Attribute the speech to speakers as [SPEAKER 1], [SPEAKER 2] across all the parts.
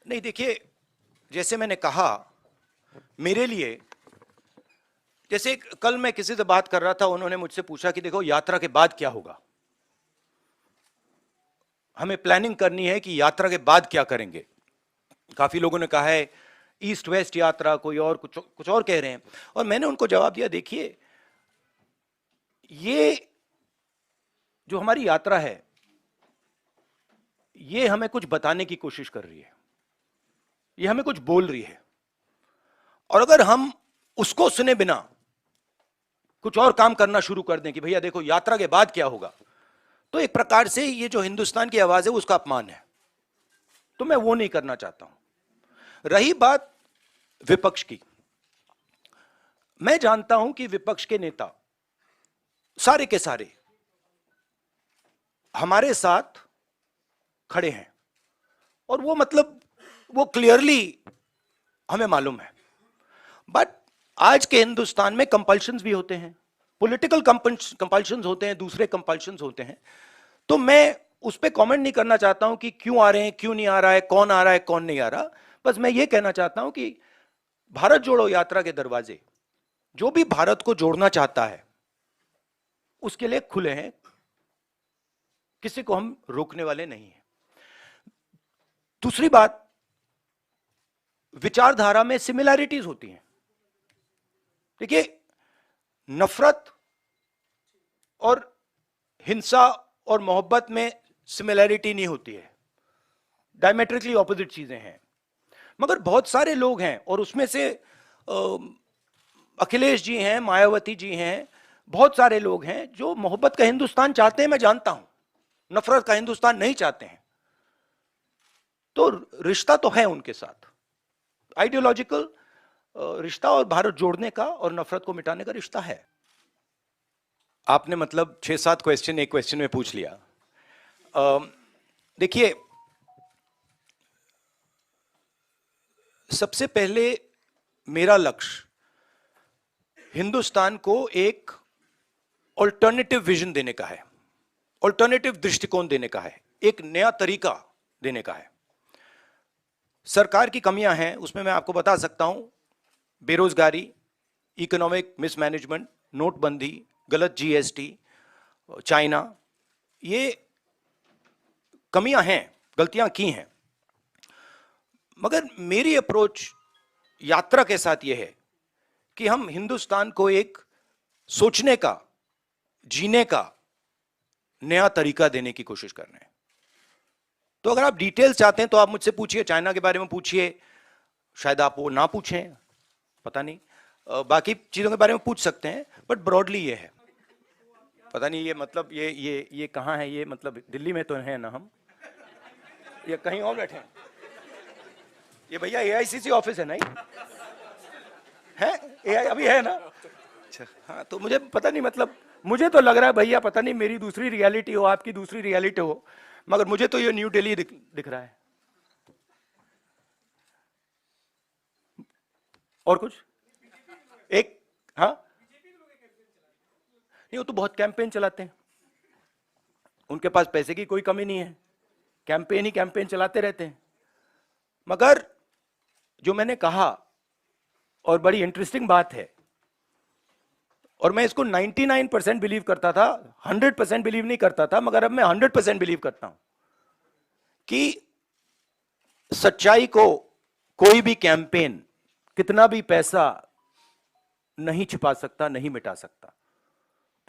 [SPEAKER 1] नहीं, देखिए, जैसे मैंने कहा, मेरे लिए, जैसे कल मैं किसी से बात कर रहा था, उन्होंने मुझसे पूछा कि देखो यात्रा के बाद क्या होगा, हमें प्लानिंग करनी है कि यात्रा के बाद क्या करेंगे। काफी लोगों ने कहा है ईस्ट वेस्ट यात्रा, कोई और कुछ और कह रहे हैं, और मैंने उनको जवाब दिया, देखिए ये जो हमारी यात्रा है, ये हमें कुछ बताने की कोशिश कर रही है, ये हमें कुछ बोल रही है, और अगर हम उसको सुने बिना कुछ और काम करना शुरू कर दें कि भैया देखो यात्रा के बाद क्या होगा, तो एक प्रकार से ये जो हिंदुस्तान की आवाज है उसका अपमान है। तो मैं वो नहीं करना चाहता हूं। रही बात विपक्ष की, मैं जानता हूं कि विपक्ष के नेता सारे के सारे हमारे साथ खड़े हैं, और वो मतलब वो क्लियरली हमें मालूम है। बट आज के हिंदुस्तान में कंपल्शंस भी होते हैं, पॉलिटिकल कंपल्शंस होते हैं, दूसरे कंपल्शंस होते हैं। तो मैं उस पर कमेंट नहीं करना चाहता हूं कि क्यों आ रहे हैं, क्यों नहीं आ रहा है, कौन आ रहा है, कौन नहीं आ रहा। बस मैं ये कहना चाहता हूं कि भारत जोड़ो यात्रा के दरवाजे, जो भी भारत को जोड़ना चाहता है उसके लिए खुले हैं, किसी को हम रोकने वाले नहीं हैं। दूसरी बात, विचारधारा में सिमिलैरिटीज होती हैं। देखिए, नफरत और हिंसा और मोहब्बत में सिमिलैरिटी नहीं होती है, डायमेट्रिकली ऑपोजिट चीजें हैं। मगर बहुत सारे लोग हैं, और उसमें से अखिलेश जी हैं, मायावती जी हैं, बहुत सारे लोग हैं जो मोहब्बत का हिंदुस्तान चाहते हैं, मैं जानता हूं, नफरत का हिंदुस्तान नहीं चाहते हैं। तो रिश्ता तो है उनके साथ, आइडियोलॉजिकल रिश्ता, और भारत जोड़ने का और नफरत को मिटाने का रिश्ता है। आपने मतलब 6-7 क्वेश्चन एक क्वेश्चन में पूछ लिया। देखिए, सबसे पहले मेरा लक्ष्य हिंदुस्तान को एक ऑल्टरनेटिव विजन देने का है, ऑल्टरनेटिव दृष्टिकोण देने का है, एक नया तरीका देने का है। सरकार की कमियां हैं, उसमें मैं आपको बता सकता हूं, बेरोजगारी, इकोनॉमिक मिसमैनेजमेंट, नोटबंदी, गलत जीएसटी, चाइना, ये कमियां हैं, गलतियां की हैं। मगर मेरी अप्रोच यात्रा के साथ यह है कि हम हिंदुस्तान को एक सोचने का, जीने का नया तरीका देने की कोशिश कर रहे हैं। तो अगर आप डिटेल्स चाहते हैं तो आप मुझसे पूछिए, चाइना के बारे में पूछिए, शायद आप वो ना पूछें, पता नहीं, बाकी चीजों के बारे में पूछ सकते हैं, बट ब्रॉडली ये है। पता नहीं ये मतलब ये कहाँ है, ये मतलब दिल्ली में तो है ना हम, ये कहीं और बैठे हैं? ये भैया एआईसीसी ऑफिस है ना, है एआई अभी है ना? अच्छा, हाँ, तो मुझे पता नहीं, मतलब मुझे तो लग रहा है भैया, पता नहीं मेरी दूसरी रियलिटी हो, आपकी दूसरी रियलिटी हो, मगर मुझे तो ये न्यू दिल्ली दिख रहा है। और कुछ एक, हाँ, नहीं, वो तो बहुत कैंपेन चलाते हैं, उनके पास पैसे की कोई कमी नहीं है, कैंपेन ही कैंपेन चलाते रहते हैं। मगर जो मैंने कहा, और बड़ी इंटरेस्टिंग बात है, और मैं इसको 99% बिलीव करता था, 100% बिलीव नहीं करता था, मगर अब मैं 100% बिलीव करता हूं कि सच्चाई को कोई भी कैंपेन, कितना भी पैसा नहीं छिपा सकता, नहीं मिटा सकता।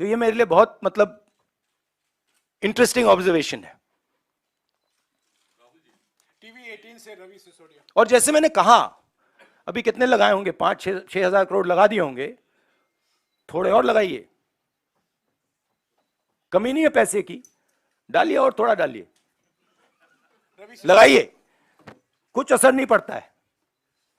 [SPEAKER 1] तो ये मेरे लिए बहुत मतलब इंटरेस्टिंग ऑब्जर्वेशन है।
[SPEAKER 2] टीवी 18 से रवि सिसोदिया।
[SPEAKER 1] और जैसे मैंने कहा, अभी कितने लगाए होंगे, 5-6 हजार करोड़ लगा दिए होंगे, थोड़े और लगाइए, कमी नहीं है पैसे की, डालिए और थोड़ा डालिए, लगाइए, कुछ असर नहीं पड़ता है।